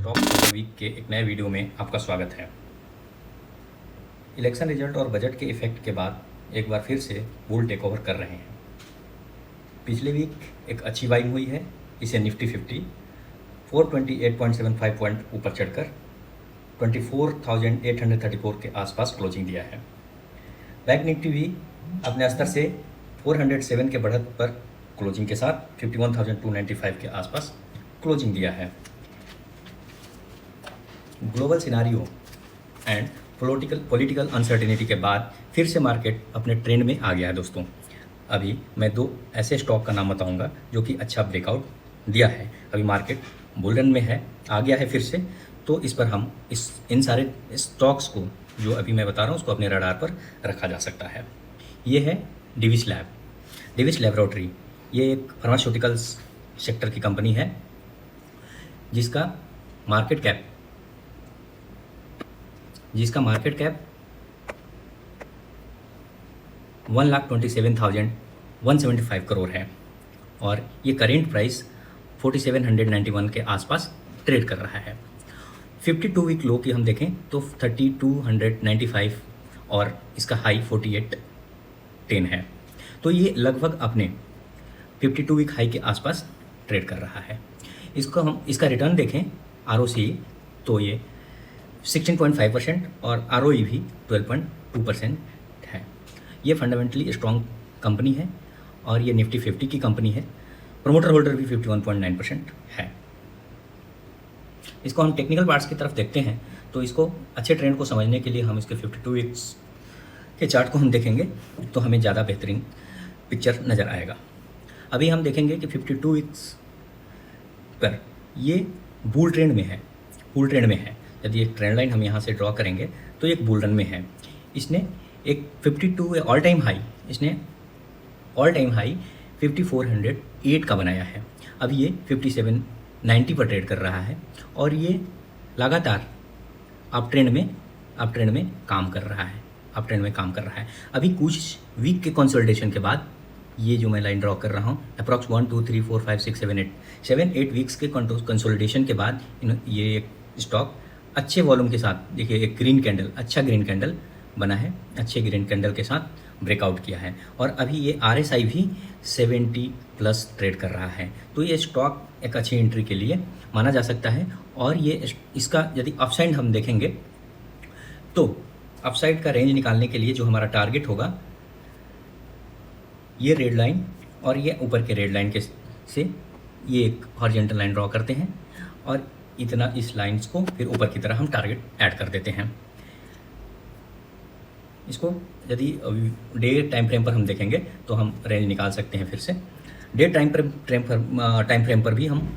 Stock week के एक नए वीडियो में आपका स्वागत है। इलेक्शन रिजल्ट और बजट के इफेक्ट के बाद एक बार फिर से बुल टेक ओवर कर रहे हैं। पिछले वीक एक अच्छी बाइंग हुई है, इसे निफ्टी 50 428.75 पॉइंट ऊपर चढ़कर 24,834 के आसपास क्लोजिंग दिया है। बैंक निफ्टी भी अपने स्तर से 407 के बढ़त पर क्लोजिंग के साथ 51,295 के आसपास क्लोजिंग दिया है। Global scenario and political uncertainty के बाद फिर से मार्केट अपने ट्रेंड में आ गया है। दोस्तों, अभी मैं दो ऐसे स्टॉक का नाम बताऊंगा जो कि अच्छा ब्रेकआउट दिया है। अभी मार्केट बुल रन में है, आ गया है फिर से, तो इस पर हम इन सारे स्टॉक्स को जो अभी मैं बता रहा हूँ उसको अपने रडार पर रखा जा सकता है। ये है डिविस लैबोरेटरी। ये एक फार्मास्यूटिकल्स सेक्टर की कंपनी है जिसका मार्केट कैप 1,27,175 करोड़ है और ये करेंट प्राइस 4,791 के आसपास ट्रेड कर रहा है। 52 वीक लो की हम देखें तो 3,295 और इसका हाई 4,810 है। तो ये लगभग अपने 52 वीक हाई के आसपास ट्रेड कर रहा है। इसका रिटर्न देखें ROCE तो ये 16.5% और ROE भी 12.2% है। ये फंडामेंटली स्ट्रॉन्ग कंपनी है और ये निफ्टी 50 की कंपनी है। प्रमोटर होल्डर भी 51.9% है। इसको हम टेक्निकल पार्ट्स की तरफ देखते हैं तो इसको अच्छे ट्रेंड को समझने के लिए हम इसके 52 वीक्स के चार्ट को हम देखेंगे तो हमें ज़्यादा बेहतरीन पिक्चर नज़र आएगा। अभी हम देखेंगे कि 52 वीक्स पर ये बुल ट्रेंड में है। यदि एक ट्रेंड लाइन हम यहाँ से ड्रॉ करेंगे तो एक बुल रन में है। इसने एक 52 ऑल टाइम हाई 5408 का बनाया है। अब ये 5790 पर ट्रेड कर रहा है और ये लगातार अप ट्रेंड में काम कर रहा है। अभी कुछ वीक के कंसोलिडेशन के बाद ये जो मैं लाइन ड्रॉ कर रहा हूँ अप्रॉक्स 1 2 3 4 5 6 7 8 वीक्स के कंसोलिडेशन के बाद ये एक स्टॉक अच्छे वॉल्यूम के साथ देखिए एक अच्छा ग्रीन कैंडल बना है, अच्छे ग्रीन कैंडल के साथ ब्रेकआउट किया है और अभी ये RSI भी 70 प्लस ट्रेड कर रहा है। तो ये स्टॉक एक अच्छी एंट्री के लिए माना जा सकता है। और ये इसका यदि अपसाइड हम देखेंगे तो अपसाइड का रेंज निकालने के लिए जो हमारा टारगेट होगा ये रेड लाइन और ये ऊपर के रेड लाइन के से ये एक हॉरिजॉन्टल लाइन ड्रॉ करते हैं और इतना इस लाइंस को फिर ऊपर की तरह हम टारगेट ऐड कर देते हैं। इसको यदि डे टाइम फ्रेम पर हम देखेंगे तो हम रेंज निकाल सकते हैं। फिर से डे टाइम फ्रेम पर भी हम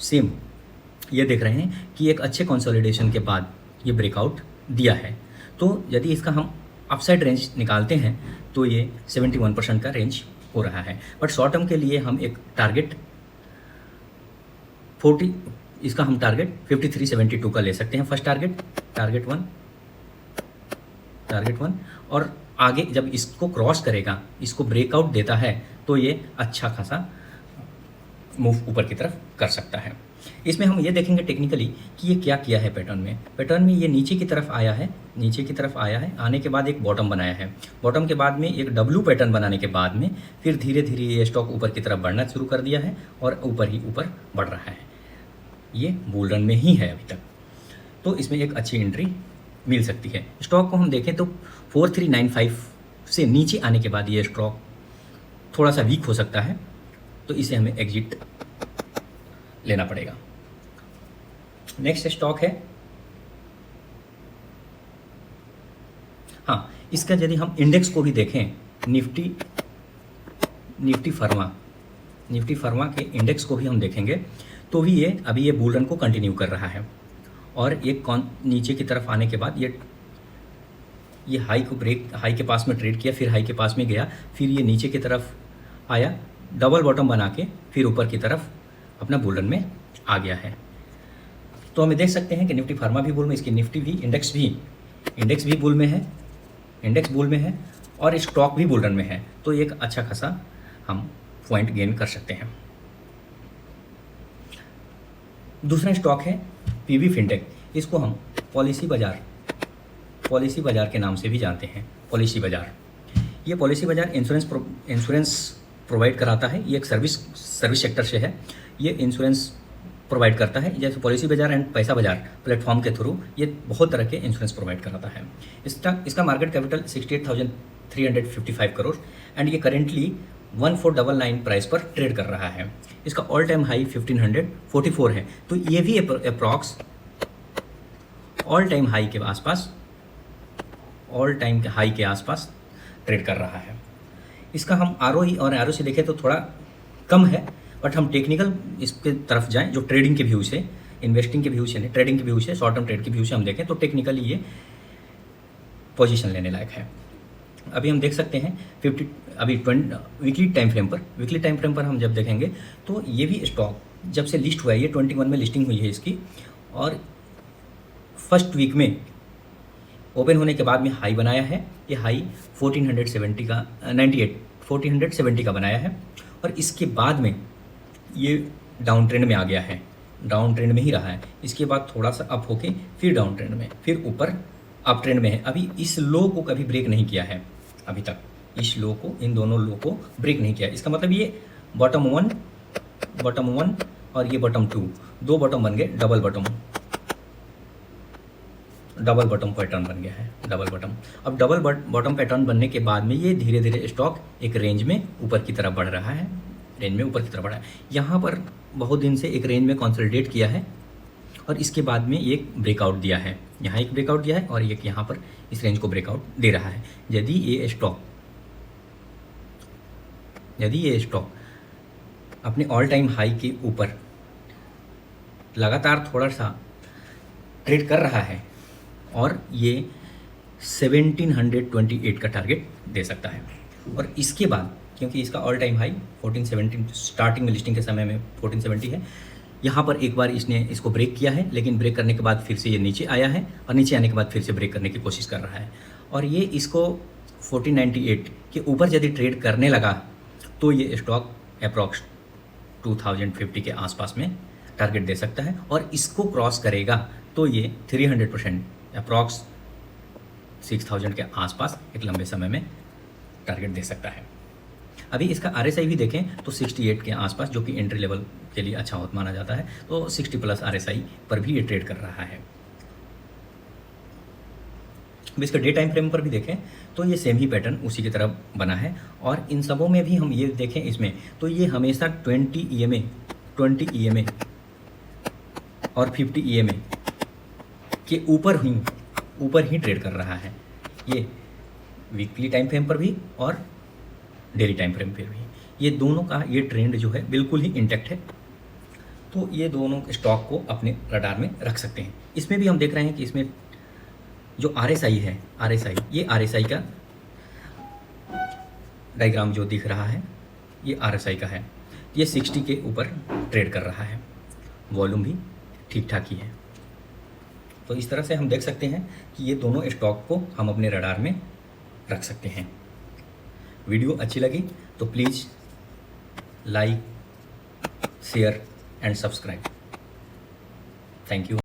सेम ये देख रहे हैं कि एक अच्छे कंसोलिडेशन के बाद ये ब्रेकआउट दिया है। तो यदि इसका हम अपसाइड रेंज निकालते हैं तो ये 71% का रेंज हो रहा है। बट शॉर्ट टर्म के लिए हम एक टारगेट 5372 का ले सकते हैं। फर्स्ट टारगेट वन और आगे जब इसको क्रॉस करेगा, इसको ब्रेकआउट देता है तो ये अच्छा खासा मूव ऊपर की तरफ कर सकता है। इसमें हम ये देखेंगे टेक्निकली कि ये क्या किया है पैटर्न में ये नीचे की तरफ आया है। आने के बाद एक बॉटम बनाया है। बॉटम के बाद में एक W पैटर्न बनाने के बाद में फिर धीरे धीरे ये स्टॉक ऊपर की तरफ बढ़ना शुरू कर दिया है और ऊपर बढ़ रहा है। ये बुल रन में ही है अभी तक, तो इसमें एक अच्छी एंट्री मिल सकती है। स्टॉक को हम देखें तो 4395 से नीचे आने के बाद ये स्टॉक थोड़ा सा वीक हो सकता है, तो इसे हमें एग्जिट लेना पड़ेगा। नेक्स्ट स्टॉक है, हाँ, इसका यदि हम इंडेक्स को भी देखें निफ्टी फार्मा के इंडेक्स को भी हम देखेंगे तो भी ये अभी ये बुल रन को कंटिन्यू कर रहा है और ये नीचे की तरफ आने के बाद ये हाई के पास में ट्रेड किया, फिर हाई के पास में गया, फिर ये नीचे की तरफ आया, डबल बॉटम बना के फिर ऊपर की तरफ अपना बुल रन में आ गया है। तो हमें देख सकते हैं कि निफ्टी फार्मा भी बुल में, इसकी निफ्टी भी इंडेक्स भी बुल में है और स्टॉक भी बुल रन में है। तो एक अच्छा खासा हम पॉइंट गेन कर सकते हैं। दूसरा स्टॉक है पीवी फिनटेक, इसको हम पॉलिसी बाज़ार के नाम से भी जानते हैं। पॉलिसी बाज़ार, ये पॉलिसी बाज़ार इंश्योरेंस प्रोवाइड कराता है। ये एक सर्विस सेक्टर से है। ये इंश्योरेंस प्रोवाइड करता है, जैसे पॉलिसी बाज़ार एंड पैसा बाज़ार प्लेटफॉर्म के थ्रू ये बहुत तरह के इंश्योरेंस प्रोवाइड कराता है। इसका मार्केट कैपिटल 68,355 करोड़ एंड ये करेंटली 1499 प्राइस पर ट्रेड कर रहा है। इसका ऑल टाइम हाई 1544 है, तो ये भी अप्रॉक्स ऑल टाइम हाई के आसपास ट्रेड कर रहा है। इसका हम ROE और ROC देखें तो थोड़ा कम है, बट हम टेक्निकल इसके तरफ जाएं, जो ट्रेडिंग के व्यू से, इन्वेस्टिंग के व्यू से नहीं, ट्रेडिंग के व्यू से, शॉर्ट टर्म ट्रेड के व्यू से हम देखें तो टेक्निकली ये पोजीशन लेने लायक है। अभी हम देख सकते हैं वीकली टाइम फ्रेम पर हम जब देखेंगे तो ये भी स्टॉक जब से लिस्ट हुआ है, ये 21 में लिस्टिंग हुई है इसकी, और फर्स्ट वीक में ओपन होने के बाद में हाई बनाया है। ये हाई 1470 का बनाया है, और इसके बाद में ये डाउन ट्रेंड में आ गया है, डाउन ट्रेंड में ही रहा है। इसके बाद थोड़ा सा अप होके फिर डाउन ट्रेंड में, फिर ऊपर अप ट्रेंड में है। अभी इस लो को कभी ब्रेक नहीं किया है, अभी तक इन दोनों लो को ब्रेक नहीं किया। इसका मतलब ये बॉटम वन और ये बॉटम टू, दो बॉटम बन गए, डबल बॉटम पैटर्न बन गया है, डबल बॉटम। अब डबल बॉटम पैटर्न बनने के बाद में ये धीरे धीरे स्टॉक एक रेंज में ऊपर की तरफ बढ़ रहा है, यहाँ पर बहुत दिन से एक रेंज में कंसोलिडेट किया है, और इसके बाद में एक ब्रेकआउट दिया है, यहाँ एक ब्रेकआउट दिया है, और एक यहाँ पर इस रेंज को ब्रेकआउट दे रहा है। यदि ये स्टॉक अपने ऑल टाइम हाई के ऊपर लगातार थोड़ा सा ट्रेड कर रहा है, और ये 1728 का टारगेट दे सकता है। और इसके बाद, क्योंकि इसका ऑल टाइम हाई 1470 स्टार्टिंग में लिस्टिंग के समय में 1470 है, यहाँ पर एक बार इसने इसको ब्रेक किया है, लेकिन ब्रेक करने के बाद फिर से ये नीचे आया है, और नीचे आने के बाद फिर से ब्रेक करने की कोशिश कर रहा है, और ये इसको 1498 के ऊपर यदि ट्रेड करने लगा तो ये स्टॉक अप्रॉक्स 2050 के आसपास में टारगेट दे सकता है, और इसको क्रॉस करेगा तो ये 300% अप्रॉक्स 6000 के आसपास एक लंबे समय में टारगेट दे सकता है। अभी इसका RSI भी देखें तो 68 के आसपास, जो कि एंट्री लेवल के लिए अच्छा माना जाता है, तो 60 प्लस RSI पर भी ये ट्रेड कर रहा है। अब इसका डे टाइम फ्रेम पर भी देखें तो ये सेम ही पैटर्न उसी की तरह बना है, और इन सबों में भी हम ये देखें इसमें तो ये हमेशा 20 EMA और 50 EMA के ऊपर ही ट्रेड कर रहा है, ये वीकली टाइम फ्रेम पर भी और डेली टाइम फ्रेम पर भी। ये दोनों का ये ट्रेंड जो है बिल्कुल ही इंटैक्ट है, तो ये दोनों स्टॉक को अपने रडार में रख सकते हैं। इसमें भी हम देख रहे हैं कि इसमें जो RSI है, ये RSI का डायग्राम जो दिख रहा है ये RSI का है, ये 60 के ऊपर ट्रेड कर रहा है, वॉल्यूम भी ठीक ठाक ही है। तो इस तरह से हम देख सकते हैं कि ये दोनों स्टॉक को हम अपने रडार में रख सकते हैं। वीडियो अच्छी लगी तो please like, share and subscribe. Thank you.